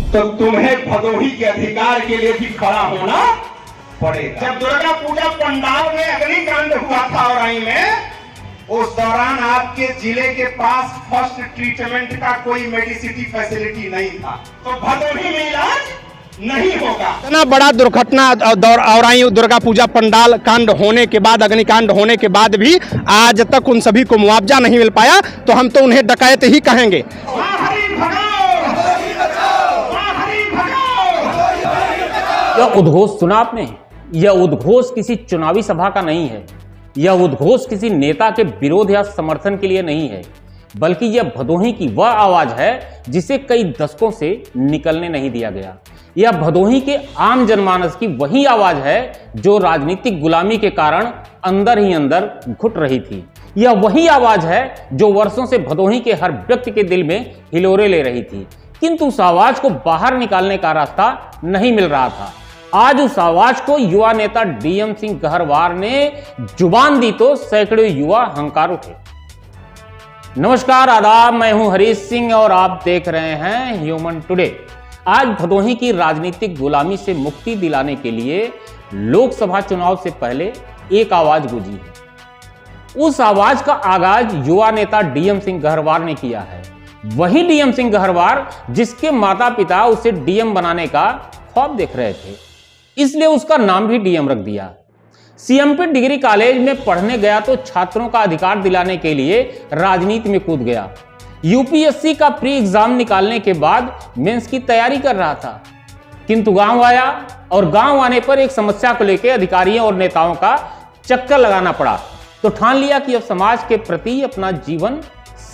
तो तुम्हें भदोही के अधिकार के लिए भी खड़ा होना पड़ेगा। जब दुर्गा पूजा पंडाल में अग्निकांड हुआ था औराई में, उस दौरान आपके जिले के पास फर्स्ट ट्रीटमेंट का कोई मेडिसिटी फैसिलिटी नहीं था, तो भदोही में इलाज नहीं होगा। इतना बड़ा दुर्घटना औराई दुर्गा पूजा पंडाल कांड होने के बाद, अग्निकांड होने के बाद भी आज तक उन सभी को मुआवजा नहीं मिल पाया, तो हम तो उन्हें डकैत ही कहेंगे। यह उद्घोष सुना आपने? यह उद्घोष किसी चुनावी सभा का नहीं है, यह उद्घोष किसी नेता के विरोध या समर्थन के लिए नहीं है, बल्कि यह भदोही की वह आवाज है जिसे कई दशकों से निकलने नहीं दिया गया। यह भदोही के आम जनमानस की वही आवाज है जो राजनीतिक गुलामी के कारण अंदर ही अंदर घुट रही थी। यह वही आवाज है जो वर्षों से भदोही के हर व्यक्ति के दिल में हिलोरे ले रही थी, किंतु उस आवाज को बाहर निकालने का रास्ता नहीं मिल रहा था। आज उस आवाज को युवा नेता डीएम सिंह गहरवार ने जुबान दी तो सैकड़ों युवा हंकार उठे। नमस्कार, आदाब, मैं हूं हरीश सिंह और आप देख रहे हैं ह्यूमन टुडे। आज भदोही की राजनीतिक गुलामी से मुक्ति दिलाने के लिए लोकसभा चुनाव से पहले एक आवाज गूंजी है। उस आवाज का आगाज युवा नेता डीएम सिंह गहरवार ने किया है। वही डीएम सिंह गहरवार जिसके माता पिता उसे डीएम बनाने का ख्वाब देख रहे थे, इसलिए उसका नाम भी डीएम रख दिया। सीएमपी डिग्री कॉलेज में पढ़ने गया तो छात्रों का अधिकार दिलाने के लिए राजनीति में कूद गया। यूपीएससी का प्री एग्जाम निकालने के बाद मेंस की तैयारी कर रहा था, किंतु गांव आया और गांव आने पर एक समस्या को लेकर अधिकारियों और नेताओं का चक्कर लगाना पड़ा, तो ठान लिया कि अब समाज के प्रति अपना जीवन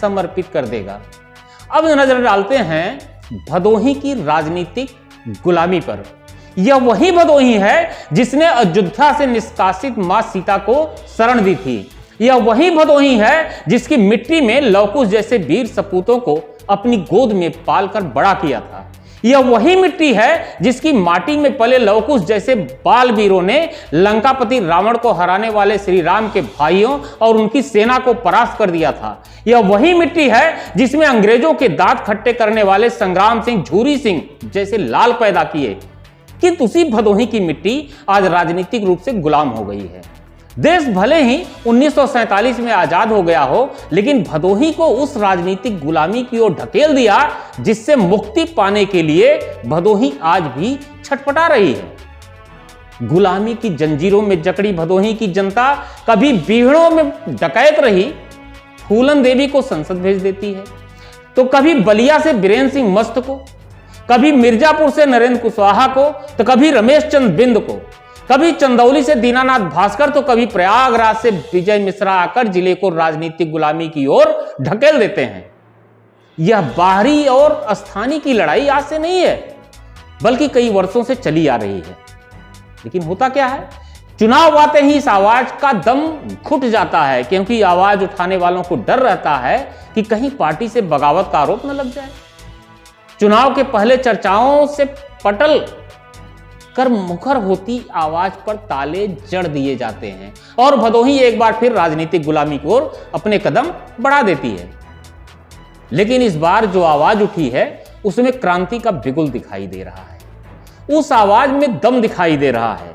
समर्पित कर देगा। अब नजर डालते हैं भदोही की राजनीतिक गुलामी पर। यह वही भदोही है जिसने अयोध्या से निष्कासित मां सीता को शरण दी थी। यह वही भदोही है जिसकी मिट्टी में लव कुश जैसे वीर सपूतों को अपनी गोद में पालकर बड़ा किया था। यह वही मिट्टी है जिसकी माटी में पले लव कुश जैसे बाल वीरों ने लंकापति रावण को हराने वाले श्री राम के भाइयों और उनकी सेना को परास्त कर दिया था। यह वही मिट्टी है जिसमें अंग्रेजों के दांत खट्टे करने वाले संग्राम सिंह, झूरी सिंह जैसे लाल पैदा किए। किंतु उसी भदोही की मिट्टी आज राजनीतिक रूप से गुलाम हो गई है। देश भले ही 1947 में आजाद हो गया हो, लेकिन भदोही को उस राजनीतिक गुलामी की ओर ढकेल दिया जिससे मुक्ति पाने के लिए भदोही आज भी छटपटा रही है। गुलामी की जंजीरों में जकड़ी भदोही की जनता कभी बीहड़ों में डकैत रही फूलन देवी को संसद भेज देती है, तो कभी बलिया से बीरेन सिंह मस्त को, कभी मिर्जापुर से नरेंद्र कुशवाहा को, तो कभी रमेश चंद्र बिंद को, कभी चंदौली से दीनानाथ भास्कर, तो कभी प्रयागराज से विजय मिश्रा आकर जिले को राजनीतिक गुलामी की ओर ढकेल देते हैं। यह बाहरी और स्थानीय की लड़ाई आज से नहीं है, बल्कि कई वर्षों से चली आ रही है। लेकिन होता क्या है, चुनाव आते ही इस आवाज का दम घुट जाता है, क्योंकि आवाज उठाने वालों को डर रहता है कि कहीं पार्टी से बगावत का आरोप न लग जाए। चुनाव के पहले चर्चाओं से पटल कर मुखर होती आवाज पर ताले जड़ दिए जाते हैं और भदोही एक बार फिर राजनीतिक गुलामी की ओर अपने कदम बढ़ा देती है। लेकिन इस बार जो आवाज उठी है उसमें क्रांति का बिगुल दिखाई दे रहा है, उस आवाज में दम दिखाई दे रहा है,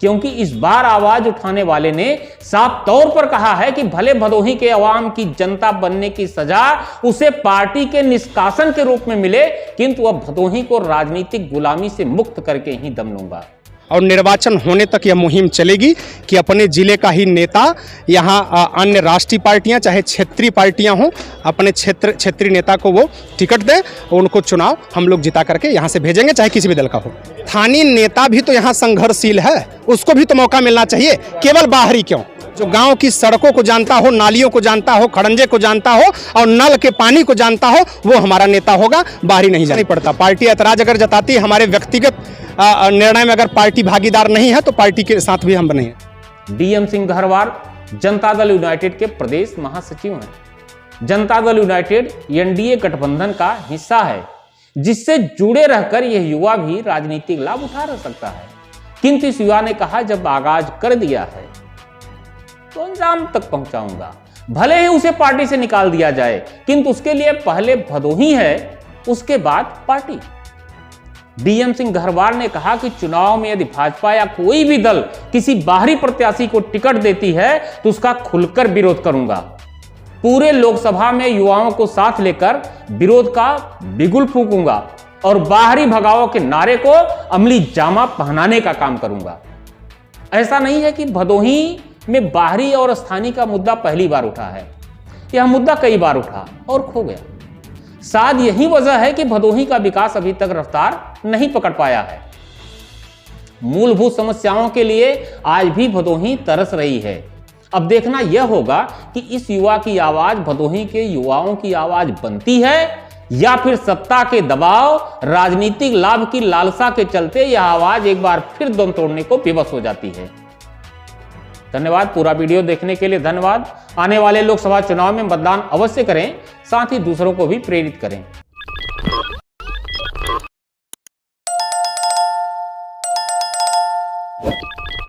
क्योंकि इस बार आवाज उठाने वाले ने साफ तौर पर कहा है कि भले भदोही के अवाम की जनता बनने की सजा उसे पार्टी के निष्कासन के रूप में मिले, किंतु अब भदोही को राजनीतिक गुलामी से मुक्त करके ही दम लूंगा। और निर्वाचन होने तक यह मुहिम चलेगी कि अपने जिले का ही नेता यहाँ अन्य राष्ट्रीय पार्टियां चाहे क्षेत्रीय पार्टियां हों, अपने क्षेत्रीय नेता को वो टिकट दें, उनको चुनाव हम लोग जिता करके यहाँ से भेजेंगे, चाहे किसी भी दल का हो। स्थानीय नेता भी तो यहाँ संघर्षशील है, उसको भी तो मौका मिलना चाहिए, केवल बाहरी क्यों। जो गांव की सड़कों को जानता हो, नालियों को जानता हो, खड़ंजे को जानता हो और नल के पानी को जानता हो, वो हमारा नेता होगा, बाहरी नहीं जाना पड़ता। पार्टी ऐतराज अगर जताती है हमारे व्यक्तिगत निर्णय में, अगर पार्टी भागीदार नहीं है तो पार्टी के साथ भी हम बने हैं। डीएम सिंह गहरवार जनता दल यूनाइटेड के प्रदेश महासचिव हैं। जनता दल यूनाइटेड एनडीए गठबंधन का हिस्सा है, जिससे जुड़े रहकर यह युवा भी राजनीतिक लाभ उठा सकता है। किंतु इस युवा ने कहा, जब आगाज कर दिया है तो अंजाम तक पहुंचाऊंगा, भले ही उसे पार्टी से निकाल दिया जाए, किंतु उसके लिए पहले भदोही है, उसके बाद पार्टी। डीएम सिंह घरवार ने कहा कि चुनाव में यदि भाजपा या कोई भी दल किसी बाहरी प्रत्याशी को टिकट देती है तो उसका खुलकर विरोध करूंगा। पूरे लोकसभा में युवाओं को साथ लेकर विरोध का बिगुल फूंकूंगा और बाहरी भगाओ के नारे को अमली जामा पहनाने का काम करूंगा। ऐसा नहीं है कि भदोही में बाहरी और स्थानीय का मुद्दा पहली बार उठा है। यह मुद्दा कई बार उठा और खो गया। शायद यही वजह है कि भदोही का विकास अभी तक रफ्तार नहीं पकड़ पाया है। मूलभूत समस्याओं के लिए आज भी भदोही तरस रही है। अब देखना यह होगा कि इस युवा की आवाज भदोही के युवाओं की आवाज बनती है या फिर सत्ता के दबाव, राजनीतिक लाभ की लालसा के चलते यह आवाज एक बार फिर दम तोड़ने को विवश हो जाती है। धन्यवाद। पूरा वीडियो देखने के लिए धन्यवाद। आने वाले लोकसभा चुनाव में मतदान अवश्य करें, साथ ही दूसरों को भी प्रेरित करें।